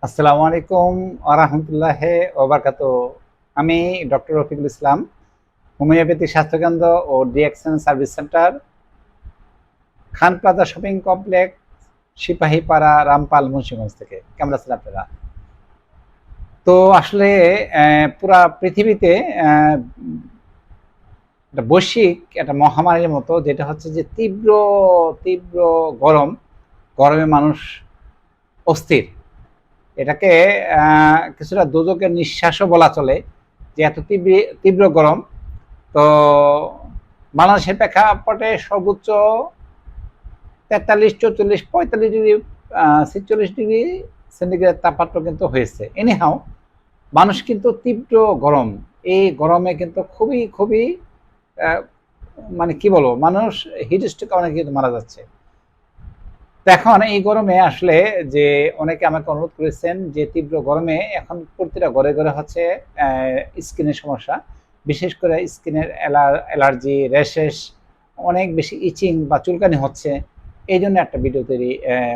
আসসালামু আলাইকুম আরহামতুল্লাহ ওবারকাত। আমি ডক্টর রফিকুল ইসলাম, হোমিওপ্যাথি স্বাস্থ্যকেন্দ্র ও DXN service centre, Khan plaza shopping complex, Sipahipara, Rampal, Munshiganj থেকে। কেমন আছেন আপনারা? তো আসলে পুরা পৃথিবীতে একটা বৈশ্বিক একটা মহামারীর মতো, যেটা হচ্ছে যে তীব্র তীব্র গরম। গরমে মানুষ অস্থির। এটাকে কিছুটা দোজকের নিঃশ্বাসও বলা চলে, যে এত তীব্র তীব্র গরম। তো বাংলাদেশের প্রেক্ষাপটে সর্বোচ্চ 43, 44, 45 ডিগ্রি, 46 ডিগ্রি সেন্টিগ্রেড তাপমাত্রা কিন্তু হয়েছে। এনিহাও মানুষ কিন্তু তীব্র গরম, এই গরমে কিন্তু খুবই খুবই মানে কি বলবো, মানুষ হিট স্ট্রোকে অনেকে কিন্তু মারা যাচ্ছে। এখন এই গরমে আসলে যে অনেকে আমাকে অনুরোধ করেছেন যে তীব্র গরমে এখন প্রতিটা ঘরে ঘরে হচ্ছে স্কিনের সমস্যা, বিশেষ করে স্কিনের অ্যালার্জি, র্যাশেস, অনেক বেশি ইচিং বা চুলকানি হচ্ছে। এই জন্য একটা ভিডিও তৈরি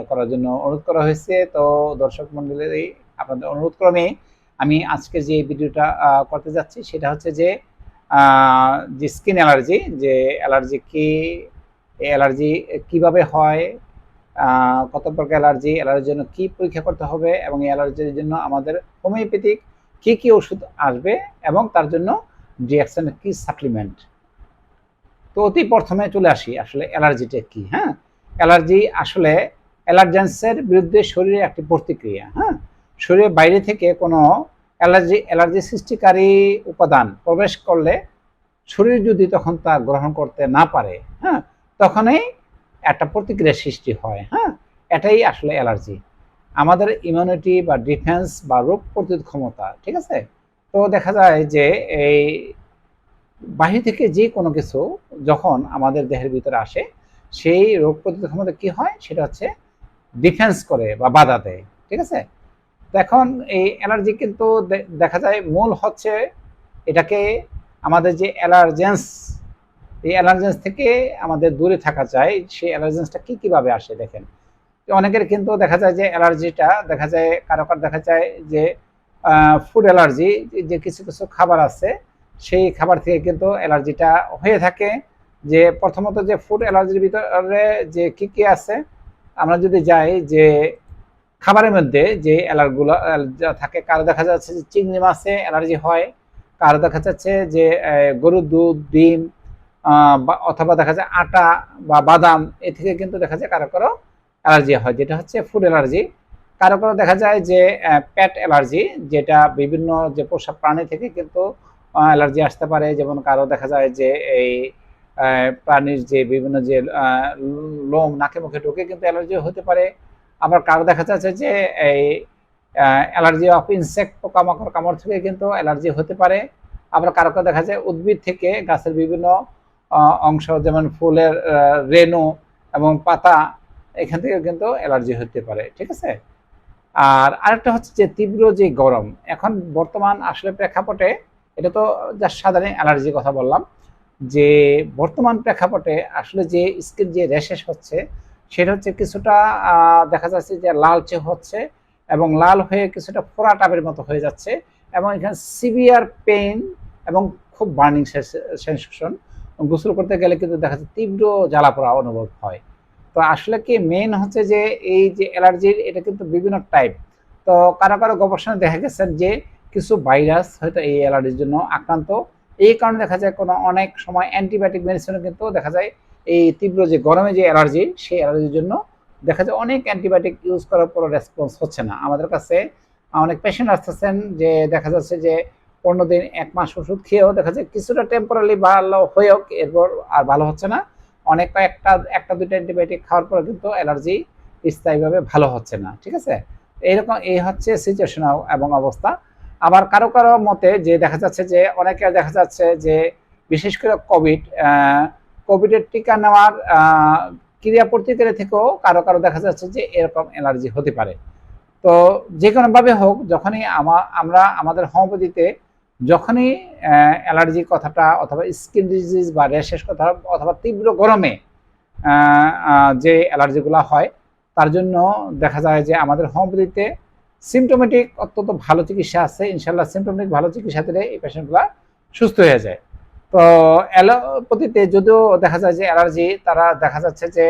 করার জন্য অনুরোধ করা হয়েছে। তো দর্শক মন্ডলী, আপনাদের অনুরোধ ক্রমে আমি আজকে যে ভিডিওটা করতে যাচ্ছি সেটা হচ্ছে যে যে স্কিন অ্যালার্জি, যে অ্যালার্জি কি, অ্যালার্জি কিভাবে হয়, কত প্রকার অ্যালার্জি, অ্যালার্জির জন্য কি পরীক্ষা করতে হবে, এবং এই অ্যালার্জির জন্য আমাদের হোমিওপ্যাথিক কি কি ওষুধ আসবে, এবং তার জন্য ডিএক্সএন কি সাপ্লিমেন্ট। তো অতি প্রথমে চলে আসি আসলে অ্যালার্জিটা কি। হ্যাঁ, অ্যালার্জি আসলে অ্যালার্জেন্সের বিরুদ্ধে শরীরে একটি প্রতিক্রিয়া। হ্যাঁ, শরীরের বাইরে থেকে কোনো অ্যালার্জি সৃষ্টিকারী উপাদান প্রবেশ করলে শরীর যদি তখন তা গ্রহণ করতে না পারে, হ্যাঁ, তখনই একটা প্রতিক্রিয়া সৃষ্টি হয়। হ্যাঁ, এটাই আসলে অ্যালার্জি। আমাদের ইমিউনিটি বা ডিফেন্স বা রোগ প্রতিরোধ ক্ষমতা, ঠিক আছে। তো দেখা যায় যে এই বাহির থেকে যে কোনো কিছু যখন আমাদের দেহের ভিতরে আসে, সেই রোগ প্রতিরোধ ক্ষমতা কি হয়, সেটা হচ্ছে ডিফেন্স করে বা বাধা দেয়, ঠিক আছে। তো এখন এই অ্যালার্জি কিন্তু দেখা যায় মূল হচ্ছে এটাকে আমাদের যে অ্যালার্জেন্স, এই অ্যালার্জেন্স থেকে আমাদের দূরে থাকা চাই। সেই অ্যালার্জেন্সটা কি কিভাবে আসে দেখেন। অনেকের কিন্তু দেখা যায় যে অ্যালার্জিটা দেখা যায় কারো দেখা যায় যে ফুড অ্যালার্জি, যে কিছু কিছু খাবার আছে সেই খাবার থেকে কিন্তু অ্যালার্জিটা হয়ে থাকে। যে প্রথমত যে ফুড অ্যালার্জির ভিতরে যে কি কি আছে, আমরা যদি যাই যে খাবারের মধ্যে যে অ্যালার্জিগুলো থাকে, কারো দেখা যাচ্ছে যে চিংড়ি মাছে অ্যালার্জি হয়, কারো দেখা যাচ্ছে যে গরুর দুধ, ডিম, অথবা দেখা যায় আটা বা বাদাম, এ থেকে কিন্তু দেখা যায় কারো কারো অ্যালার্জি হয়, যেটা হচ্ছে ফুড অ্যালার্জি। কারো কারো দেখা যায় যে প্যাট অ্যালার্জি, যেটা বিভিন্ন যে পোষা প্রাণী থেকে কিন্তু অ্যালার্জি আসতে পারে। যেমন কারো দেখা যায় যে এই প্রাণীর যে বিভিন্ন যে লোম নাকে মুখে ঢুকে কিন্তু অ্যালার্জি হতে পারে। আবার কারো দেখা যাচ্ছে যে এই অ্যালার্জি অফ ইনসেক্ট, পোকামাকড় কামড় থেকে কিন্তু অ্যালার্জি হতে পারে। আবার কারো কারো দেখা যায় উদ্ভিদ থেকে, গাছের বিভিন্ন অংশ যেমন ফুলের রেণু এবং পাতা, এখান থেকে কিন্তু অ্যালার্জি হতে পারে, ঠিক আছে। আর আরেকটা হচ্ছে যে তীব্র যে গরম, এখন বর্তমান আসলে প্রেক্ষাপটে, এটা তো যা সাধারণ অ্যালার্জির কথা বললাম, যে বর্তমান প্রেক্ষাপটে আসলে যে স্কিন যে র্যাশেস হচ্ছে, সেটা হচ্ছে কিছুটা দেখা যাচ্ছে যে লালচে হচ্ছে, এবং লাল হয়ে কিছুটা ফোড়া টাপের মতো হয়ে যাচ্ছে, এবং এখানে সিভিয়ার পেইন এবং খুব বার্নিং সেন্সেশন। গোসল করতে গেলে কিন্তু দেখা যাচ্ছে তীব্র জ্বালা পোড়া অনুভব হয়। তো আসলে কি মেইন হচ্ছে যে এই যে অ্যালার্জির, এটা কিন্তু বিভিন্ন টাইপ। তো কারো কারো গবেষণায় দেখা গেছে যে কিছু ভাইরাস হয়তো এই অ্যালার্জির জন্য আক্রান্ত। এই কারণে দেখা যায় কোনো অনেক সময় অ্যান্টিবায়োটিক মেডিসিনও কিন্তু দেখা যায় এই তীব্র যে গরমে যে অ্যালার্জি, সেই অ্যালার্জির জন্য দেখা যায় অনেক অ্যান্টিবায়োটিক ইউজ করার পরও রেসপন্স হচ্ছে না। আমাদের কাছে অনেক পেশেন্ট আসতেছেন যে দেখা যাচ্ছে যে 15 দিন 1 মাস ওষুধ খেয়েও দেখা যায় কিছুটা টেম্পোরারি ভালো হয়েও এরপর আর ভালো হচ্ছে না। অনেক একটা দুইটা অ্যান্টিবায়োটিক খাওয়ার পরে কিন্তু অ্যালার্জি স্থায়ীভাবে ভালো হচ্ছে না, ঠিক আছে। এইরকম এই হচ্ছে সিচুয়েশন এবং অবস্থা। আবার কারো কারো মতে যে দেখা যাচ্ছে যে অনেকে দেখা যাচ্ছে যে বিশেষ করে কোভিডের টিকা নেওয়ার ক্রিয়া প্রতিক্রিয়া থেকেও কারো কারো দেখা যাচ্ছে যে এরকম অ্যালার্জি হতে পারে। তো যে কোনোভাবে হোক, যখনই আমরা আমাদের হোমিওপ্যাথিতে যখনই অ্যালার্জির কথাটা অথবা স্কিন ডিজিজ বা র্যাশেস কথা অথবা তীব্র গরমে যে অ্যালার্জিগুলো হয়, তার জন্য দেখা যায় যে আমাদের হোমিওপ্যাথিতে সিমটোমেটিক অত্যন্ত ভালো চিকিৎসা আছে, ইনশাল্লাহ সিমটোমেটিক ভালো চিকিৎসা দিলে এই পেশেন্টগুলো সুস্থ হয়ে যায়। তো অ্যালোপ্যাথিতে যদিও দেখা যায় যে অ্যালার্জি, তারা দেখা যাচ্ছে যে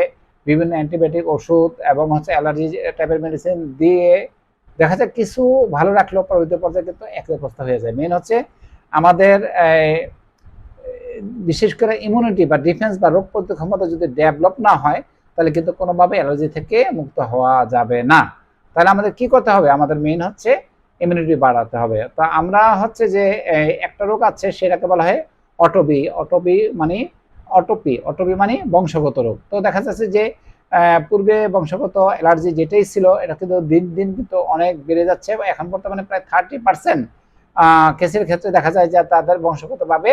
বিভিন্ন অ্যান্টিবায়োটিক ওষুধ এবং হচ্ছে অ্যালার্জি টাইপের মেডিসিন দিয়ে দেখা যায় কিছু ভালো রাখলেও পরবর্তী পর্যায়ে কিন্তু একই অবস্থা হয়ে যায়। মেন হচ্ছে আমাদের বিশেষ করে ইমিউনিটি বা ডিফেন্স বা রোগ প্রতিরোধ ক্ষমতা যদি ডেভেলপ না হয় তাহলে কিন্তু কোনোভাবে অ্যালার্জি থেকে মুক্ত হওয়া যাবে না। তাহলে আমাদের কি করতে হবে? আমাদের মেইন হচ্ছে ইমিউনিটি বাড়াতে হবে। তো আমরা হচ্ছে যে একটা রোগ আছে সেটাকে বলা হয় অটোপি। অটোপি মানে বংশগত রোগ। তো দেখা যাচ্ছে যে পূর্বে বংশগত অ্যালার্জি যেটাই ছিল এটা কিন্তু দিন দিন কিন্তু অনেক বেড়ে যাচ্ছে, এখন বর্তমানে প্রায় 30% কেসের ক্ষেত্রে দেখা যায় যে তাদের বংশগতভাবে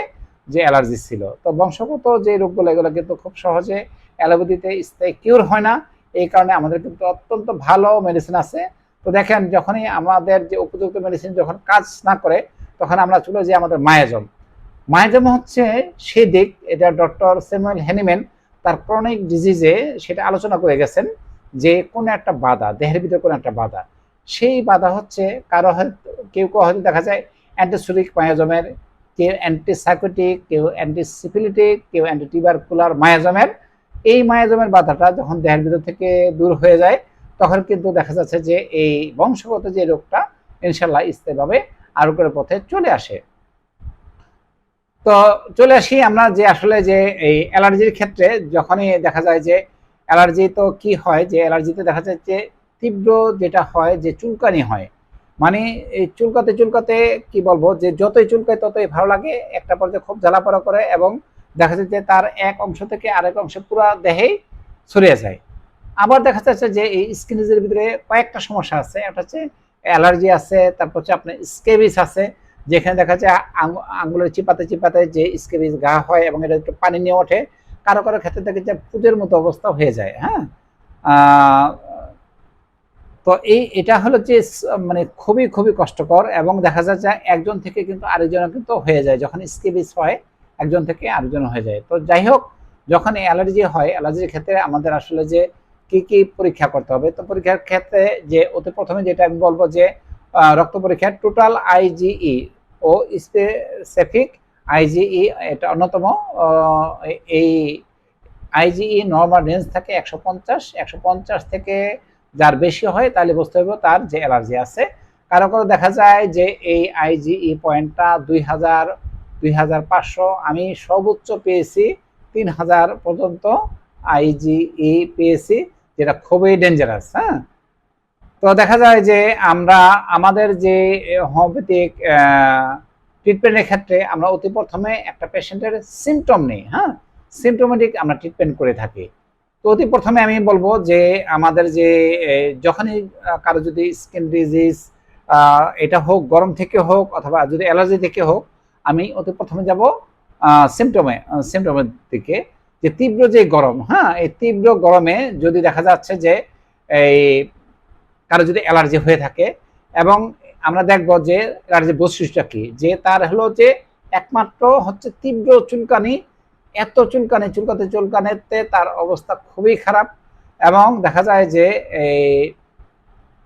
যে অ্যালার্জি ছিল। তো বংশগত যে রোগগুলো এগুলো কিন্তু খুব সহজে অ্যালোপ্যাথিতে স্থায়ী কিউর হয় না। এই কারণে আমাদের কিন্তু অত্যন্ত ভালো মেডিসিন আছে। তো দেখেন যখনই আমাদের যে উপযুক্ত মেডিসিন যখন কাজ না করে তখন আমরা চলে যাই আমাদের মায়াজম। মায়াজম হচ্ছে সেই দিক, এটা ডক্টর স্যামুয়েল হ্যানিম্যান তার ক্রনিক ডিজিজে সেটা আলোচনা করে গেছেন যে কোন একটা বাধা, দেহের ভিতরে কোন একটা বাধা, সেই বাধা হচ্ছে কারো কেউ হয়তো দেখা যায় অ্যান্টিসুরিক মায়াজমের, কেউ অ্যান্টিসাইকোটিক, কেউ অ্যান্টিসিফিলিটিক, কেউ অ্যান্টিটিউবারকুলার মায়াজমের। এই মায়াজমের বাধাটা যখন দেহের ভিতর থেকে দূর হয়ে যায় তখন কিন্তু দেখা যাচ্ছে যে এই বংশগত যে রোগটা ইনশাল্লাহ স্থায়ীভাবে আরোগ্যের পথে চলে আসে। তো চলে আসি আমরা যে আসলে যে এই অ্যালার্জির ক্ষেত্রে যখনই দেখা যায় যে অ্যালার্জি, তো কি হয় যে অ্যালার্জিতে দেখা যায় যে তীব্র যেটা হয় যে চুলকানি হয়, মানে এই চুলকাতে চুলকাতে কি বলবো যে যতই চুলকায় ততই ভালো লাগে, একটা পর্যায়ে খুব জ্বালাপড়া করে এবং দেখা যায় যে তার এক অংশ থেকে আরেক অংশে পুরো দেহেই ছড়িয়ে যায়। আবার দেখা যাচ্ছে যে এই স্কিন ডিজিজের ভিতরে কয়েকটা সমস্যা আছে, একটা হচ্ছে অ্যালার্জি আছে, তারপর হচ্ছে আপনার স্কেবিস আছে, যেখানে দেখা যায় আঙ্গুলের চিপাতে চিপাতে যে স্কেবিস ঘা হয় এবং এটা একটু পানি নিয়ে ওঠে, কারো কারো ক্ষেত্রে দেখে যে পুজোর মতো অবস্থা হয়ে যায়। হ্যাঁ, তো এটা হলো যে মানে খুবই খুবই কষ্টকর এবং দেখা যায় যে একজন থেকে কিন্তু আরেকজনের কিন্তু হয়ে যায়, যখন স্কেবিস হয় একজন থেকে আরেকজন হয়ে যায়। তো যাই হোক, যখন অ্যালার্জি হয়, অ্যালার্জির ক্ষেত্রে আমাদের আসলে যে কি কি পরীক্ষা করতে হবে, তো পরীক্ষার ক্ষেত্রে যে অতি প্রথমে যেটা আমি বলবো যে রক্ত পরীক্ষা, টোটাল আইজিই ও স্পেসিফিক আইজিই, এটা অন্যতম। এই আইজিই নর্মাল রেঞ্জ থাকে 150 থেকে যার বেশি হয় তাহলে বুঝতে হবে তার যে অ্যালার্জি আছে। কারো কারো দেখা যায় যে এই আইজিই পয়েন্টটা 2000, 2500, আমি সর্বোচ্চ পেয়েছি 3000 পর্যন্ত আইজিই পেয়েছি, যেটা খুবই ডেঞ্জারাস। হ্যাঁ, তো দেখা যায় যে আমরা আমাদের যে হোমিওপ্যাথিক ট্রিটমেন্টের ক্ষেত্রে আমরা অতি প্রথমে একটা পেশেন্টের সিমটম নেই। হ্যাঁ, সিমটোমেটিক আমরা ট্রিটমেন্ট করে থাকি। তো অতি প্রথমে আমি বলবো যে আমাদের যে যখনই কারো যদি স্কিন ডিজিজ এটা হোক গরম থেকে হোক অথবা যদি অ্যালার্জি থেকে হোক, আমি অতি প্রথমে যাব সিমটমের দিকে, যে তীব্র যে গরম। হ্যাঁ, এই তীব্র গরমে যদি দেখা যাচ্ছে যে এই কারো যদি অ্যালার্জি হয়ে থাকে, এবং আমরা দেখব যে অ্যালার্জির বৈশিষ্ট্যটা কি, যে তার হলো যে একমাত্র হচ্ছে তীব্র চুলকানি, এত চুলকানি, চুলকানিতে তার অবস্থা খুবই খারাপ। এবং দেখা যায় যে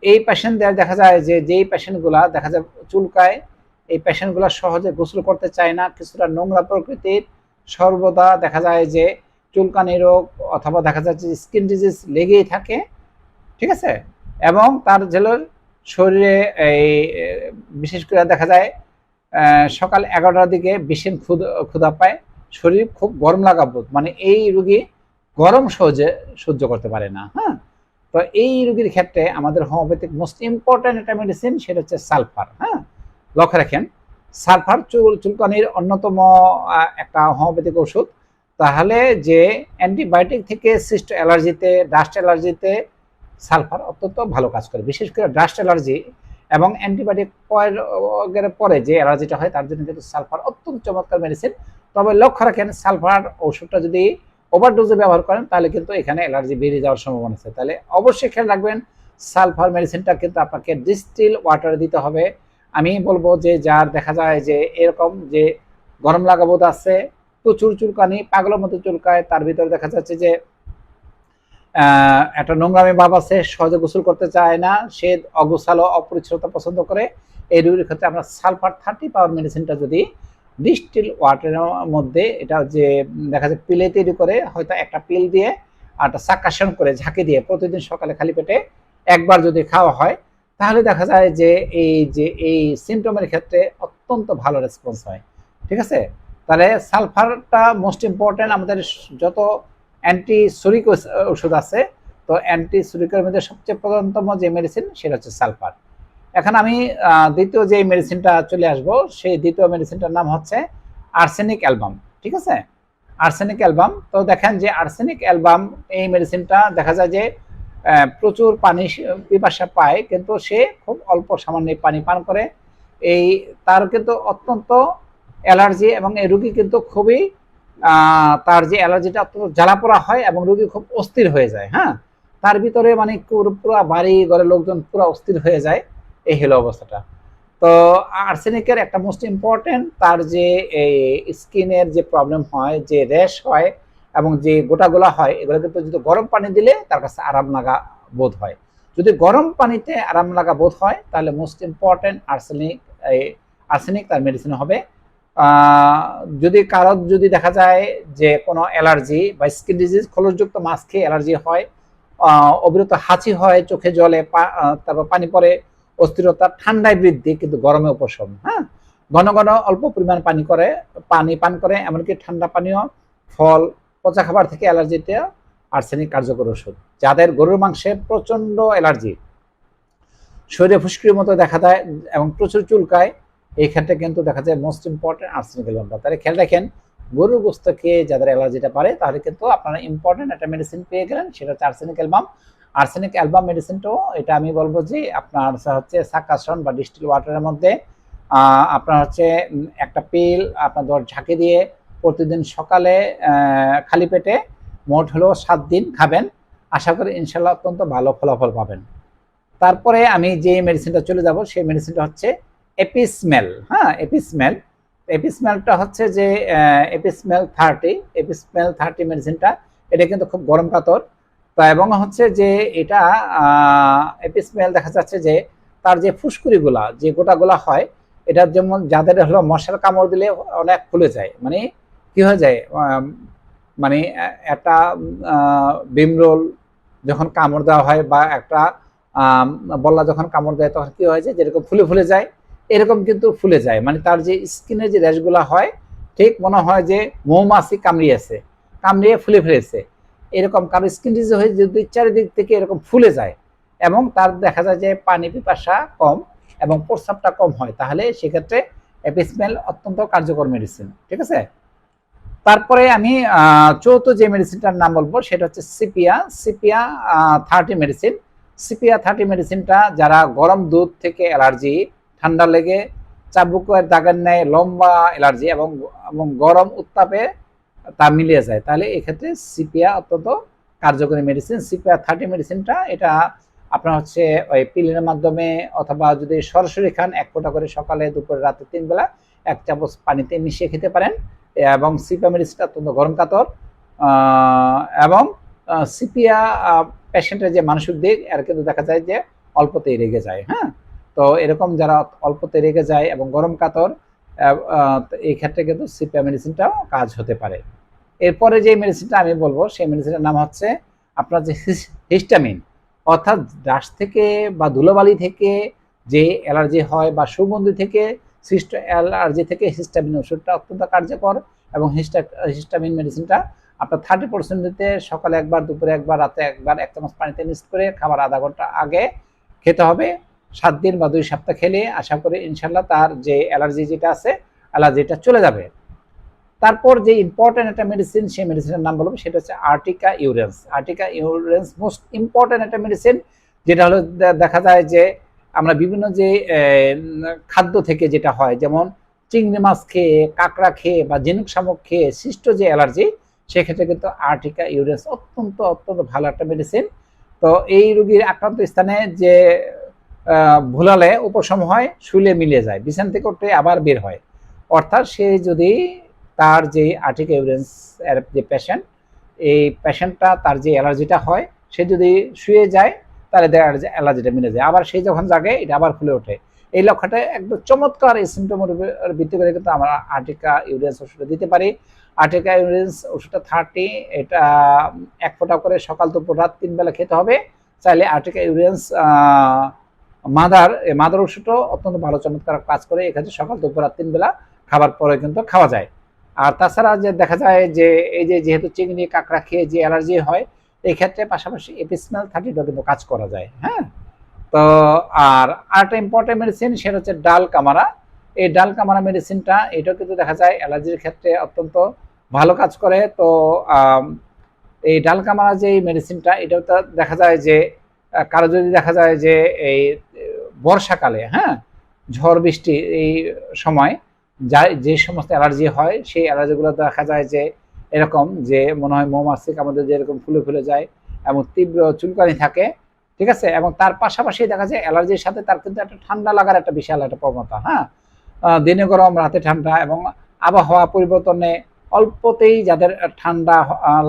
এই পেশেন্টদের দেখা যায় যে যেই পেশেন্টগুলা দেখা যায় চুলকায়, এই পেশেন্টগুলা সহজে গোসল করতে চায় না, কিছুটা নোংরা প্রকৃতির, সর্বদা দেখা যায় যে চুলকানি রোগ অথবা দেখা যাচ্ছে স্কিন ডিজিজ লেগেই থাকে। ঠিক আছে, এবং তার জেলের শরীরে এই বিশেষ করে দেখা যায় সকাল 11টার দিকে ভীষণ ক্ষুধা পায়, শরীর খুব গরম লাগা বোধ, মানে এই রোগী গরম সহজে সহ্য করতে পারে না। হ্যাঁ, তো এই রোগীর ক্ষেত্রে আমাদের হোমিওপ্যাথিক মোস্ট ইম্পর্টেন্ট একটা মেডিসিন, সেটা হচ্ছে সালফার। হ্যাঁ, লক্ষ্য রাখেন, সালফার চুলকানির অন্যতম একটা হোমিওপ্যাথিক ওষুধ। তাহলে যে অ্যান্টিবায়োটিক থেকে সৃষ্ট অ্যালার্জিতে, ডাস্ট অ্যালার্জিতে সালফার অত্যন্ত ভালো কাজ করে, বিশেষ করে ডাস্ট অ্যালার্জি এবং অ্যান্টিবায়োটিক পরে যে অ্যালার্জিটা হয় তার জন্য কিন্তু সালফার অত্যন্ত চমৎকার মেডিসিন। তবে লক্ষ্য রাখেন, সালফার ওষুধটা যদি ওভারডোজে ব্যবহার করেন তাহলে কিন্তু এখানে অ্যালার্জি বেড়ে যাওয়ার সম্ভাবনা আছে। তাহলে অবশ্যই খেয়াল রাখবেন, সালফার মেডিসিনটা কিন্তু আপনাকে ডিস্টিল ওয়াটারে দিতে হবে। আমি বলবো যে যার দেখা যায় যে এরকম যে গরম লাগা বোধ আছে, প্রচুর চুলকানি, পাগলের মতো চুলকায়, তার ভিতরে দেখা যাচ্ছে যে একটা নোংরামি ভাব আছে, সহজে গোসল করতে চায় না, সে অগোছালো অপরিচ্ছন্নতা পছন্দ করে, এই রোগীর ক্ষেত্রে আমরা সালফার 30 পাওয়ার মেডিসিনটা যদি ডিস্টিল ওয়াটারের মধ্যে, এটা যে দেখা যায় পিলে তৈরি করে, হয়তো একটা পিল দিয়ে আর একটা সাকাশন করে ঝাঁকি দিয়ে প্রতিদিন সকালে খালি পেটে একবার যদি খাওয়া হয়, তাহলে দেখা যায় যে এই সিমটমের ক্ষেত্রে অত্যন্ত ভালো রেসপন্স হয়। ঠিক আছে, তাহলে সালফারটা মোস্ট ইম্পর্টেন্ট। আমাদের যত অ্যান্টিসোরিক ওষুধ আছে, তো অ্যান্টিসোরিকের মধ্যে সবচেয়ে প্রধানতম যে মেডিসিন সেটা হচ্ছে সালফার। এখন আমি দ্বিতীয় যে মেডিসিনটা চলে আসবো, সেই দ্বিতীয় মেডিসিনটার নাম হচ্ছে আর্সেনিক অ্যালবাম। ঠিক আছে, আর্সেনিক অ্যালবাম। তো দেখেন যে আর্সেনিক অ্যালবাম এই মেডিসিনটা দেখা যায় যে প্রচুর পানি পিপাসা পায়, কিন্তু সে খুব অল্প সামান্য পানি পান করে। এই তার কিন্তু অত্যন্ত অ্যালার্জি, এবং এই রোগী কিন্তু খুবই তার যে অ্যালার্জিটা অত্যন্ত জ্বালাপোড়া হয় এবং রোগী খুব অস্থির হয়ে যায়। হ্যাঁ, তার ভিতরে মানে পুরো বাড়ি ঘরের লোকজন পুরো অস্থির হয়ে যায়, এই হলো অবস্থাটা। তো আর্সেনিকের একটা মোস্ট ইম্পর্টেন্ট, তার যে এই স্কিনের যে প্রবলেম হয়, যে র্যাশ হয় এবং যে গোটাগুলা হয়, এগুলো কিন্তু যদি গরম পানি দিলে তার কাছে আরাম লাগা বোধ হয়। যদি গরম পানিতে আরাম লাগা বোধ হয়, তাহলে মোস্ট ইম্পর্টেন্ট আর্সেনিক তার মেডিসিন হবে। যদি কারো যদি দেখা যায় যে কোনো অ্যালার্জি বা স্কিন ডিজিজ, খোলসযুক্ত মাছ খেয়ে অ্যালার্জি হয়, অবিরত হাঁচি হয়, চোখে জলে, তারপর পানি পড়ে, অস্থিরতা, ঠান্ডায় বৃদ্ধি কিন্তু গরমে উপশম। হ্যাঁ, ঘন ঘন অল্প পরিমাণ পানি পান করে, এমনকি ঠান্ডা পানীয়, ফল, পচা খাবার থেকে অ্যালার্জিতে আর্সেনিক কার্যকর ওষুধ। যাদের গরুর মাংসে প্রচন্ড অ্যালার্জি, শরীরে ফুসকির মতো দেখা দেয় এবং প্রচুর চুলকায়, এই ক্ষেত্রে কিন্তু দেখা যায় মোস্ট ইম্পর্টেন্ট আর্সেনিক অ্যালবামটা। তাহলে খেয়াল রাখেন, গরুর গোস্ত খেয়ে যাদের অ্যালার্জিটা পারে, তাহলে কিন্তু আপনারা ইম্পর্টেন্ট একটা মেডিসিন পেয়ে গেলেন, সেটা হচ্ছে আর্সেনিক অ্যালবাম। আর্সেনিক অ্যালবাম মেডিসিনটাও এটা আমি বলবো যে আপনার হচ্ছে সাকাশন বা ডিস্টিল ওয়াটারের মধ্যে আপনার হচ্ছে একটা পিল আপনার ঝাঁকি দিয়ে প্রতিদিন সকালে খালি পেটে মোট হলো 7 দিন খাবেন। আশা করি ইনশাল্লাহ অত্যন্ত ভালো ফলাফল পাবেন। তারপরে আমি যে মেডিসিনটা চলে যাব, সেই মেডিসিনটা হচ্ছে এপিসমেল। হ্যাঁ, এপিসমেলটা হচ্ছে যে এপিসমেল 30 মেডিসিনটা, এটা কিন্তু খুব গরম কাতর। তো এবং হচ্ছে যে এটা এপিসমেল দেখা যাচ্ছে যে তার যে ফুসকুড়িগুলা, যে গোটাগুলা হয়, এটা যেমন যাদের হলো মশার কামড় দিলে অনেক ফুলে যায়, মানে কি হয়ে যায়, মানে একটা বিমরোল যখন কামড় দেওয়া হয় বা একটা বল্লা যখন কামড় দেয়, তখন কি হয়ে যায়, যেরকম ফুলে ফুলে যায়, এরকম কিন্তু ফুলে যায়। মানে তার যে স্কিনের যে র্যাশগুলা হয়, ঠিক মনে হয় যে মৌমাছি কামড়িয়ে ফুলে ফেলেছে, এরকম কারো স্কিন ডিজিজ হয়ে যদি চারিদিক থেকে এরকম ফুলে যায় এবং তার দেখা যায় যে পানি পিপাসা কম এবং প্রস্রাবটা কম হয়, তাহলে সেক্ষেত্রে এপিসমেল অত্যন্ত কার্যকর মেডিসিন। ঠিক আছে, তারপরে আমি চৌথ যে মেডিসিনটার নাম বলবো, সেটা হচ্ছে সিপিয়া 30 মেডিসিন। সিপিয়া 30 মেডিসিনটা যারা গরম দুধ থেকে অ্যালার্জি, ঠান্ডা লেগে চাবুকের দাগের ন্যায় লম্বা অ্যালার্জি এবং গরম উত্তাপে তা মিলিয়ে যায়, তাহলে এক্ষেত্রে সিপিয়া অত্যন্ত কার্যকরী মেডিসিন। সিপিয়া 30 মেডিসিনটা এটা আপনার হচ্ছে ওই পিলের মাধ্যমে অথবা যদি সরাসরি খান, 1 ফোঁটা করে সকালে, দুপুরে, রাতে 3 বেলা 1 চামচ পানিতে মিশিয়ে খেতে পারেন। এবং সিপিয়া মেডিসিনটা অত্যন্ত গরম কাতর, এবং সিপিয়া পেশেন্টের যে মানসিক দিক, এর কিন্তু দেখা যায় যে অল্পতেই রেগে যায়। হ্যাঁ, তো এরকম যারা অল্পতে রেগে যায় এবং গরম কাতর, এই ক্ষেত্রে কিন্তু সিপিয়া মেডিসিনটাও কাজ হতে পারে। এরপরে যে মেডিসিনটা আমি বলবো, সেই মেডিসিনের নাম হচ্ছে আপনার যে হিস্টামিন, অর্থাৎ ডাস্ট থেকে বা ধুলোবালি থেকে যে অ্যালার্জি হয় বা সুগন্ধি থেকে সৃষ্ট অ্যালার্জি থেকে হিস্টামিন ওষুধটা অত্যন্ত কার্যকর। এবং হিস্টামিন মেডিসিনটা আপনার 30% দিতে সকালে একবার, দুপুরে একবার, রাতে একবার 1 চামচ পানিতে মিক্স করে খাবার আধা ঘন্টা আগে খেতে হবে। 7 দিন বা 2 সপ্তাহ খেলে আশা করি ইনশাল্লাহ তার যে অ্যালার্জি যেটা আছে, অ্যালার্জিটা চলে যাবে। তারপর যে ইম্পর্টেন্ট একটা মেডিসিন, সেই মেডিসিনের নাম বলবো, সেটা হচ্ছে আর্টিকা ইউরেন্স মোস্ট ইম্পর্টেন্ট একটা মেডিসিন, যেটা হলো দেখা যায় যে আমরা বিভিন্ন যে খাদ্য থেকে যেটা হয়, যেমন চিংড়ি মাছ খেয়ে, কাঁকড়া খেয়ে বা ঝিনুক শামুক খেয়ে সৃষ্ট যে অ্যালার্জি, সেক্ষেত্রে কিন্তু আর্টিকা ইউরেন্স অত্যন্ত ভালো একটা মেডিসিন। তো এই রোগীর আক্রান্ত স্থানে যে ভুলালে উপশম হয়, শুলে মিলে যায়, বিছান থেকে উঠে আবার বের হয়। অর্থাৎ সে যদি তার যে আর্টিকা ইউরেন্স এর যে পেশেন্ট, এই পেশেন্টটা তার যে অ্যালার্জিটা হয়, সে যদি শুয়ে যায় তাহলে দেখা যায় অ্যালার্জিটা মিটে যায়, আবার সেই যখন জাগে এটা আবার ফুলে ওঠে। এই লক্ষণটা একদম চমৎকার, এই সিমটমের উপর ভিত্তি করে কিন্তু আমরা আর্টিকা ইউরিয়াস ওষুধটা দিতে পারি। আর্টিকা ইউরিয়াস ওষুধটা 30, এটা 1 ফোঁটা করে সকাল দুপুর রাত 3 বেলা খেতে হবে। চাইলে আর্টিকা ইউরিয়াস মাদার ওষুধটাও অত্যন্ত ভালো চমৎকার কাজ করে, এক্ষেত্রে সকাল দুপুর রাত 3 বেলা খাবার পরে কিন্তু খাওয়া যায়। আর তাছাড়া যে দেখা যায় যে এই যে যেহেতু চিংড়ি কাঁকড়া খেয়ে যে অ্যালার্জি হয়, এই ক্ষেত্রে পাশাপাশি এপিসমেল 30টা কিন্তু কাজ করা যায়। হ্যাঁ, তো আর আরেকটা ইম্পর্টেন্ট মেডিসিন সেটা হচ্ছে ডাল কামারা। এই ডাল কামারা মেডিসিনটা এটাও কিন্তু দেখা যায় অ্যালার্জির ক্ষেত্রে অত্যন্ত ভালো কাজ করে। তো এই ডাল কামারা যে মেডিসিনটা এটাও তো দেখা যায় যে কারো যদি দেখা যায় যে এই বর্ষাকালে, হ্যাঁ, ঝড় বৃষ্টি এই সময় যে সমস্ত অ্যালার্জি হয়, সেই অ্যালার্জিগুলো দেখা যায় যে এরকম যে মনে হয় মৌমাছি আমাদের যেরকম ফুলে ফুলে যায় এবং তীব্র চুলকানি থাকে, ঠিক আছে, এবং তার পাশাপাশি দেখা যায় অ্যালার্জির সাথে তার কিন্তু একটা ঠান্ডা লাগার একটা বিশাল একটা প্রবণতা। হ্যাঁ, দিনে গরম রাতে ঠান্ডা, এবং আবহাওয়া পরিবর্তনে অল্পতেই যাদের ঠান্ডা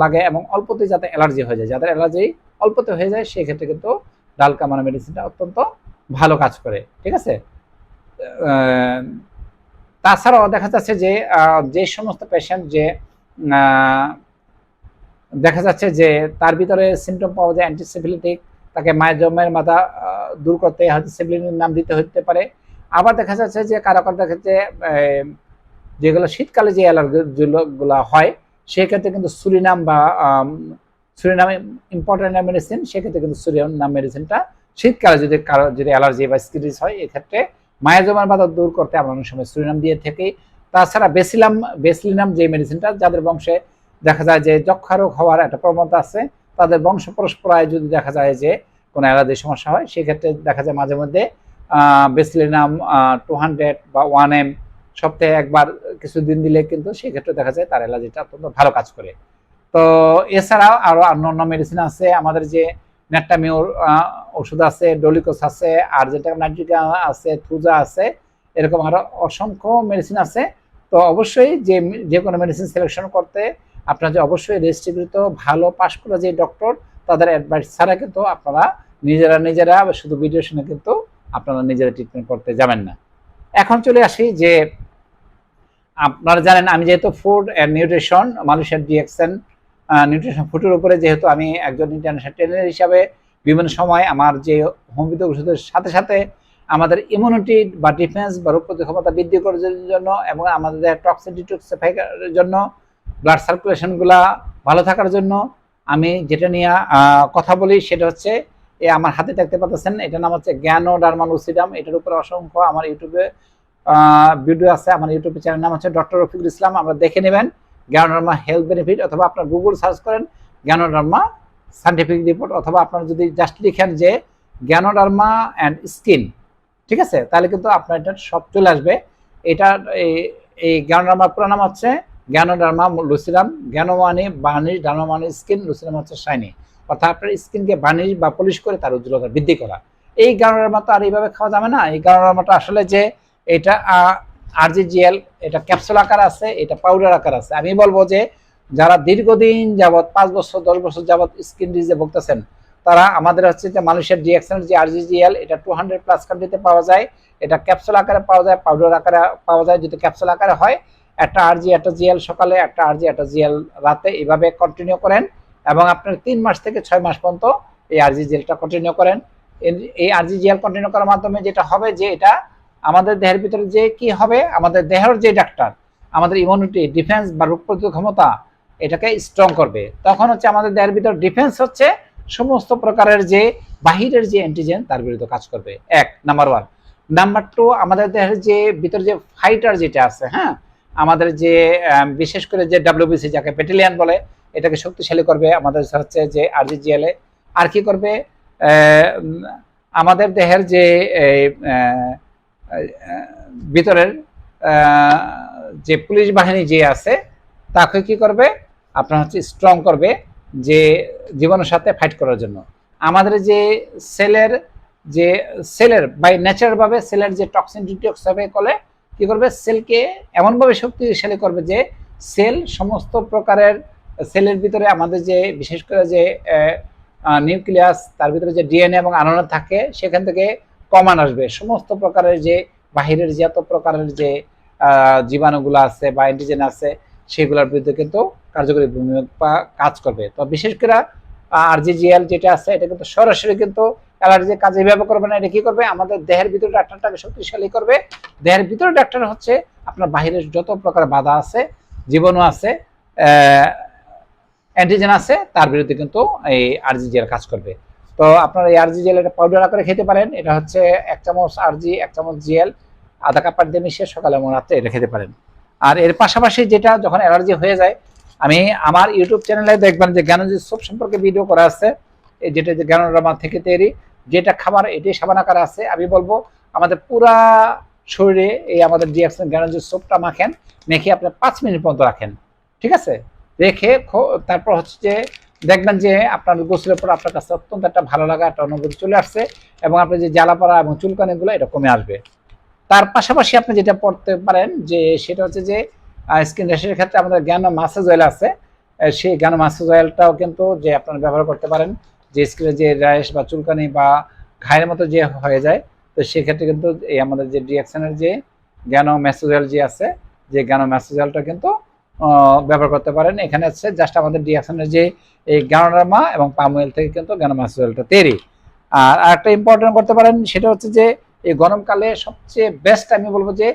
লাগে এবং অল্পতেই যাতে অ্যালার্জি হয়ে যায়, যাদের অ্যালার্জি অল্পতে হয়ে যায়, সেক্ষেত্রে কিন্তু ডাল কামারা মেডিসিনটা অত্যন্ত ভালো কাজ করে। ঠিক আছে, তাছাড়াও দেখা যাচ্ছে যে যে সমস্ত পেশেন্ট যে দেখা যাচ্ছে যে তার ভিতরে সিমটম পাওয়া যায় অ্যান্টিসিফিলিটিক, তাকে মায়ের জন্মের মাথা দূর করতে হয়তো সিফিলিনের নাম দিতে হতে পারে। আবার দেখা যাচ্ছে যে কারো কারো দেখা যাচ্ছে যেগুলো শীতকালে যে অ্যালার্জিগুলো হয়, সেক্ষেত্রে কিন্তু সুরিনাম বা সুরিনাম ইম্পর্টেন্ট মেডিসিন, সেক্ষেত্রে কিন্তু সুরিনাম মেডিসিনটা শীতকালে যদি কারো যদি অ্যালার্জি বা স্কিটিস হয়, এক্ষেত্রে মায়ের জমার বাধা দূর করতে আমরা অনেক সময় সুরিনাম দিয়ে থাকি। তাছাড়া বেসিলিনাম যে মেডিসিনটা, যাদের বংশে দেখা যায় যে যক্ষা রোগ হওয়ার একটা প্রবণতা আছে, তাদের বংশ পরস্পরায় যদি দেখা যায় যে কোনো অ্যালার্জির সমস্যা হয়, সেক্ষেত্রে দেখা যায় মাঝে মধ্যে বেসিলিনাম 200 বা 1 mg সপ্তাহে একবার কিছুদিন দিলে কিন্তু সেক্ষেত্রে দেখা যায় তার অ্যালার্জিটা অত্যন্ত ভালো কাজ করে। তো এছাড়াও আরো অন্যান্য মেডিসিন আছে, আমাদের যে নেট্টামিউর ওষুধ আছে, ডলিকোস আছে, আর যেটা নাইট্রিকা আছে, থুজা আছে, এরকম আরো অসংখ্য মেডিসিন আছে। তো অবশ্যই যে কোনো মেডিসিন সিলেকশন করতে আপনার যে অবশ্যই রেজিস্ট্রিকৃত ভালো পাশ করা যে ডক্টর, তাদের অ্যাডভাইস ছাড়া কিন্তু আপনারা নিজেরা শুধু ভিডিও শুনে কিন্তু আপনারা নিজেরা ট্রিটমেন্ট করতে যাবেন না। এখন চলে আসি যে আপনারা জানেন আমি যেহেতু ফুড অ্যান্ড নিউট্রিশন মালয়েশিয়ার ডিএক্সএন নিউট্রিশন ফুডের উপরে যেহেতু আমি একজন ইন্টারন্যাশনাল ট্রেনার হিসাবে বিভিন্ন সময় আমার যে হোমিওপ্যাথি ওষুধের সাথে সাথে আমাদের ইমিউনিটি বা ডিফেন্স বা রোগ প্রতিরোধ ক্ষমতা বৃদ্ধি করার জন্য এবং আমাদের টক্সিন ডিটক্সিফাইয়ের জন্য, ব্লাড সার্কুলেশনগুলা ভালো থাকার জন্য আমি যেটা নিয়ে কথা বলি সেটা হচ্ছে আমার হাতে দেখতে পাচ্ছেন, এটার নাম হচ্ছে গ্যানোডার্মা লুসিডাম। এটার উপরে অসংখ্য আমার ইউটিউবে ভিডিও আছে, আমার ইউটিউব চ্যানেল নাম হচ্ছে ডক্টর রফিকুল ইসলাম, আমরা দেখে নেবেন গ্যানোডার্মা হেলথ বেনিফিট, অথবা আপনার গুগল সার্চ করেন গ্যানোডার্মা সায়েন্টিফিক রিপোর্ট, অথবা আপনারা যদি জাস্ট লিখেন যে গ্যানোডার্মা অ্যান্ড স্কিন, ঠিক আছে, তাহলে কিন্তু আপনার এটা সব চলে আসবে। এটা এই গ্যানোডার্মার পুরো নাম হচ্ছে গ্যানোডার্মা লুসিডাম। গ্যানো মানে বার্নিশ, ডার্মা মানে স্কিন, লুসিডাম হচ্ছে শাইনি, অর্থাৎ আপনার স্কিনকে বার্নিশ বা পলিশ করে তার উজ্জ্বলতা বৃদ্ধি করা। এই গ্যানোডার্মা তো আর এইভাবে খাওয়া যাবে না। এই গ্যানোডার্মাটা আসলে যে এটা আরজিজিএল, এটা ক্যাপসুল আকার আছে, এটা পাউডার আকার আছে। আমি বলবো যে যারা দীর্ঘদিন যাবৎ 5 বছর 10 বছর যাবৎ স্কিন ডিজিজে ভুগতেছেন, তারা আমাদের হচ্ছে যে মালয়েশিয়ার ডিএক্সএন যে আরজিজিএল, এটা 200+ কান্ট্রিতে পাওয়া যায়। এটা ক্যাপসুল আকারে পাওয়া যায়, পাউডার আকারে পাওয়া যায়। যদি ক্যাপসুল আকারে হয়, একটা আরজি একটা জিএল সকালে, একটা আরজি একটা জিএল রাতে, এইভাবে কন্টিনিউ করেন এবং আপনার 3 মাস থেকে 6 মাস পর্যন্ত এই আরজি জেলটা কন্টিনিউ করেন। এই আরজি জেল কন্টিনিউ করার মাধ্যমে যেটা হবে যে এটা আমাদের দেহের ভিতরে যে কি হবে, আমাদের দেহের যে ডাক্তার আমাদের ইমিউনিটি ডিফেন্স বা রোগ প্রতিরোধ ক্ষমতা এটাকে স্ট্রং করবে। তখন হচ্ছে আমাদের দেহের ভিতর ডিফেন্স হচ্ছে সমস্ত প্রকারের যে বাহিরের যে অ্যান্টিজেন তার বিরুদ্ধে কাজ করবে, নাম্বার 1। নাম্বার 2, আমাদের দেহের যে ভিতর যে ফাইটার যেটা আছে, হ্যাঁ, আমাদের যে বিশেষ করে যে ডাব্লিউবিসি যাকে ব্যাটালিয়ন বলে, এটাকে শক্তিশালী করবে আমাদের হচ্ছে যে আরজিজিএল। আর কি করবে, আমাদের দেহের যে ভিতরের যে পুলিশ বাহিনী যে আছে তাকে কি করবে, আপনার হচ্ছে স্ট্রং করবে যে জীবনের সাথে ফাইট করার জন্য। আমাদের যে সেলের বাই ন্যাচারাল ভাবে সেলের যে টক্সিন ডিটক্সিফাই করে কি করবে, সেলকে এমনভাবে শক্তিশালী করবে যে সেল সমস্ত প্রকারের সেলের ভিতরে আমাদের যে বিশেষ করে যে নিউক্লিয়াস, তার ভিতরে যে ডিএনএ এবং আরএনএ থাকে, সেখান থেকে কমান আসবে। সমস্ত প্রকারের যে বাহিরের যত প্রকারের যে জীবাণুগুলো আছে বা অ্যান্টিজেন আছে, সেগুলোর বিরুদ্ধে কিন্তু কার্যকরী ভূমিকা কাজ করবে। তো বিশেষ করে আরজিজিএল যেটা আছে, এটা কিন্তু সরাসরি কিন্তু অ্যালার্জি কাজে ব্যবহার করবে না। এটা কি করবে? আমাদের দেহের ভিতরে ডাক্তারটাকে শক্তিশালী করবে। দেহের ভিতরে ডাক্তার হচ্ছে আপনার বাহিরের যত প্রকার বাধা আছে, জীবাণু আছে, অ্যান্টিজেন আছে, তার বিরুদ্ধে কিন্তু এই আরজিজিএল কাজ করবে। তো আপনারা এই আরজিজিএল এটা পাউডার আকারে খেতে পারেন। এটা হচ্ছে 1 চামচ আরজি, 1 চামচ জিএল, আধা কাপ পানি দিয়ে মিশিয়ে সকালে এবং রাত্রে এটা খেতে পারেন। আর এর পাশাপাশি যেটা যখন অ্যালার্জি হয়ে যায়, আমি আমার ইউটিউব চ্যানেলে দেখবেন যে জ্ঞানজি সোপ সম্পর্কে ভিডিও করা আছে, যেটা যে জ্ঞানোরামা থেকে তৈরি, যেটা খাবার এটি সাবান আকারে আছে। আমি বলবো আমাদের পুরা শরীরে এই আমাদের ডিএক্সএন জ্ঞানজি সোপটা মাখেন, মেখে আপনি 5 মিনিট পর্যন্ত রাখেন, ঠিক আছে? রেখে তারপর হচ্ছে যে দেখবেন যে আপনার গোসলের পর আপনার কাছে অত্যন্ত একটা ভালো লাগা, একটা অনুভূতি চলে আসছে, এবং আপনার যে জ্বালাপড়া এবং চুলকানিগুলো এটা কমে আসবে। তার পাশাপাশি আপনি যেটা পড়তে পারেন যে সেটা হচ্ছে যে স্কিন র্যাশের ক্ষেত্রে আমাদের জ্ঞান মাসাজ অয়েল আছে, সেই জ্ঞান মাসাজ অয়েলটাও কিন্তু যে আপনারা ব্যবহার করতে পারেন, যে স্কিনে যে র্যাশ বা চুলকানি বা ঘায়ের মতো যে হয়ে যায়, তো সেক্ষেত্রে কিন্তু এই আমাদের যে ডিএক্সএনের যে জ্ঞান মাসাজ অয়েল যে আছে, যে জ্ঞান মাসাজ অয়েলটা কিন্তু ব্যবহার করতে পারেন। এখানে হচ্ছে জাস্ট আমাদের ডিএক্সএনের যে এই গ্যানোডার্মা এবং পাম অয়েল থেকে কিন্তু জ্ঞান মাসাজ অয়েলটা তৈরি। আর একটা ইম্পর্টেন্ট করতে পারেন, সেটা হচ্ছে যে এই গরমকালে সবচেয়ে বেস্ট আমি বলবো যে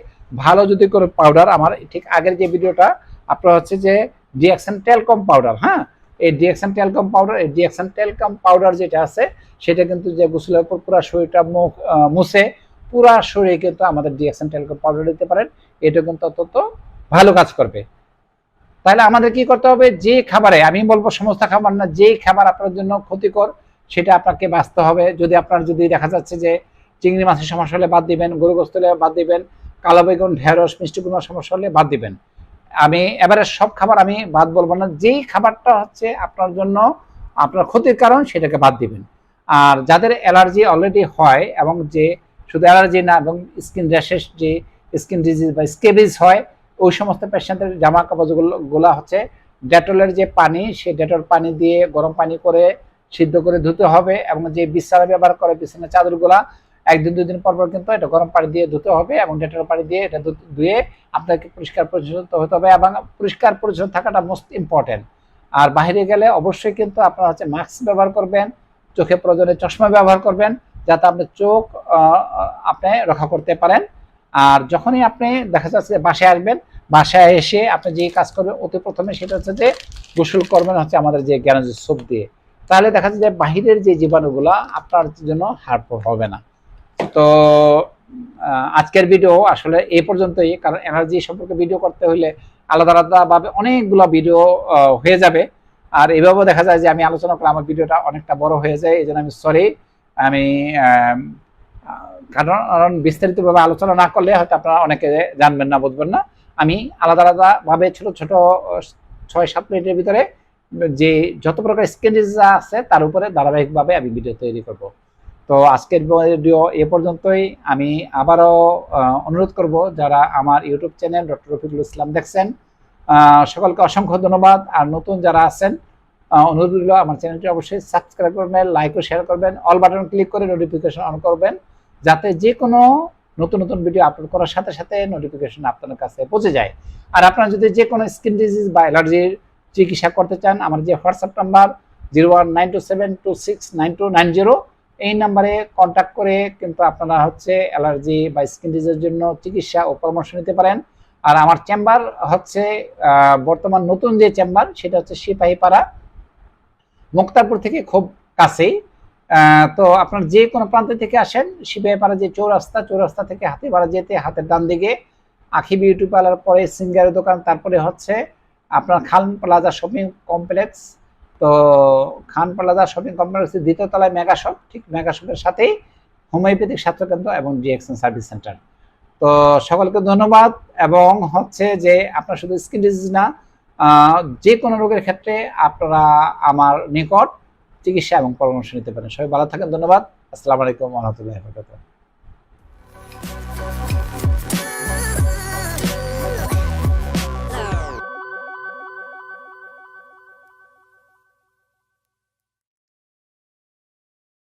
ভালো যদি করে পাউডার, আমার ঠিক আগের যে ভিডিওটা আপনার হচ্ছে যে ডিএক্সএন টেলকম পাউডার, হ্যাঁ, এই ডিএক্সএন টেলকম পাউডার, এই ডিএক্সএন টেলকম পাউডার যেটা আছে, সেটা কিন্তু যে গোসলের উপর পুরো শরীরটা মুছে পুরা শরীরে কিন্তু আমাদের ডিএক্সএন টেলকম পাউডার দিতে পারেন। এটা কিন্তু অত্যন্ত ভালো কাজ করবে। তাহলে আমাদের কি করতে হবে? যে খাবারে, আমি বলবো সমস্ত খাবার না, যে খাবার আপনার জন্য ক্ষতিকর সেটা আপনাকে বাঁচতে হবে। যদি আপনার যদি দেখা যাচ্ছে যে চিংড়ি মাছের সমস্যা হলে বাদ দিবেন, গরু গোস্ত হলে বাদ দিবেন, কালো বেগুন, ঢেঁড়স, মিষ্টি কুমড়ার সমস্যা হলে বাদ দিবেন। আমি এবারে সব খাবার আমি বাদ বলবো না, যেই খাবারটা হচ্ছে আপনার জন্য আপনার ক্ষতির কারণ সেটাকে বাদ দিবেন। আর যাদের অ্যালার্জি অলরেডি হয়, এবং যে শুধু অ্যালার্জি না, এবং স্কিন র্যাশেস, যে স্কিন ডিজিজ বা স্কেবিজ হয়, ওই সমস্ত পেশেন্টের জামা কাপড়গুলো হচ্ছে ডেটলের যে পানি, সেই ডেটল পানি দিয়ে গরম পানি করে সিদ্ধ করে ধুতে হবে, এবং যে বিছানা ব্যবহার করে বিছানা চাদরগুলা 1-2 দিন পর পর কিন্তু এটা গরম পানি দিয়ে ধুতে হবে, এবং ডেটল পানি দিয়ে এটা ধুয়ে আপনাকে পরিষ্কার পরিচ্ছন্ন হতে হবে, এবং পরিষ্কার পরিচ্ছন্ন থাকাটা মোস্ট ইম্পর্টেন্ট। আর বাইরে গেলে অবশ্যই কিন্তু আপনারা হচ্ছে মাস্ক ব্যবহার করবেন, চোখে প্রয়োজনে চশমা ব্যবহার করবেন, যাতে আপনার চোখ আপনি রক্ষা করতে পারেন। আর যখনই আপনি দেখা যাচ্ছে বাসায় আসবেন, বাসায় এসে আপনি যে কাজ করবেন অতি প্রথমে সেটা হচ্ছে যে গোসল করবেন হচ্ছে আমাদের যে জ্ঞানজি সোপ দিয়ে। তাহলে দেখা যাচ্ছে যে বাহিরের যে জীবাণুগুলো আপনার জন্য হার্মফুল হবে না। তো আজকের ভিডিও আসলে এই পর্যন্তই, কারণ এনার্জি সম্পর্কে ভিডিও করতে হলে আলাদা আলাদা ভাবে অনেকগুলো ভিডিও হয়ে যাবে। আর এভাবেও দেখা যায় যে আমি আলোচনা করলে আমার ভিডিওটা অনেকটা বড় হয়ে যায়, এই জন্য আমি সরি। আমি কারণ বিস্তারিতভাবে আলোচনা না করলে হয়তো আপনারা অনেকে জানবেন না, বুঝবেন না। আমি আলাদা আলাদা ভাবে ছোট ছোট 6-7 মিনিটের ভিতরে যে যত প্রকার স্কিন ডিজিজ আছে তার উপরে ধারাবাহিকভাবে আমি ভিডিও তৈরি করব। তো আজকের ভিডিও এ পর্যন্তই। আমি আবারও অনুরোধ করব, যারা আমার YouTube channel doctor Rafiqul Islam দেখছেন, সকলকে অসংখ্য ধন্যবাদ। আর নতুন যারা আছেন, অনুরোধ রইল আমার চ্যানেলটি অবশ্যই সাবস্ক্রাইব করবেন, লাইক ও শেয়ার করবেন, অল বাটন ক্লিক করে নোটিফিকেশন অন করবেন, যাতে যে কোনো নতুন নতুন ভিডিও আপলোড করার সাথে সাথে নোটিফিকেশন আপনার কাছে পৌঁছে যায়। আর আপনারা যদি যে কোনো স্কিন ডিজিজ বা অ্যালার্জির চিকিৎসা করতে চান, আমার যে হোয়াটসঅ্যাপ নাম্বার 019272699290, এই নাম্বারে কন্ট্যাক্ট করে কিন্তু আপনারা হচ্ছে অ্যালার্জি বা স্কিন ডিজিজের জন্য চিকিৎসা ও পরামর্শ নিতে পারেন। আর আমার চেম্বার হচ্ছে বর্তমান নতুন যে চেম্বার, সেটা হচ্ছে সিপাহীপাড়া, মুক্তারপুর থেকে খুব কাছেই। তো আপনার যে কোনো প্রান্ত থেকে আসেন, সিপাহীপাড়া যে চৌরাস্তা থেকে হাতিপাড়া যেতে হাতের ডান দিকে আখি বিউটি পার্লার, পরে সিঙ্গারের দোকান, তারপরে হচ্ছে আপনার খান প্লাজা শপিং কমপ্লেক্স। তো খান প্লাজা শপিং কমপ্লেক্সের 2য় তলায় মেগা শপ, ঠিক মেগা শপের সাথেই হোমিওপ্যাথিক স্বাস্থ্যকেন্দ্র এবং ডিএক্সএন সার্ভিস সেন্টার। তো সকলকে ধন্যবাদ। এবং হচ্ছে যে আপনার শুধু স্কিন ডিজিজ না, যে কোনো রোগের ক্ষেত্রে আপনারা আমার নিকট চিকিৎসা এবং পরামর্শ নিতে পারেন। সবাই ভালো থাকেন, ধন্যবাদ। আসসালামু আলাইকুম ওয়া রাহমাতুল্লাহি ওয়া বারাকাতুহু।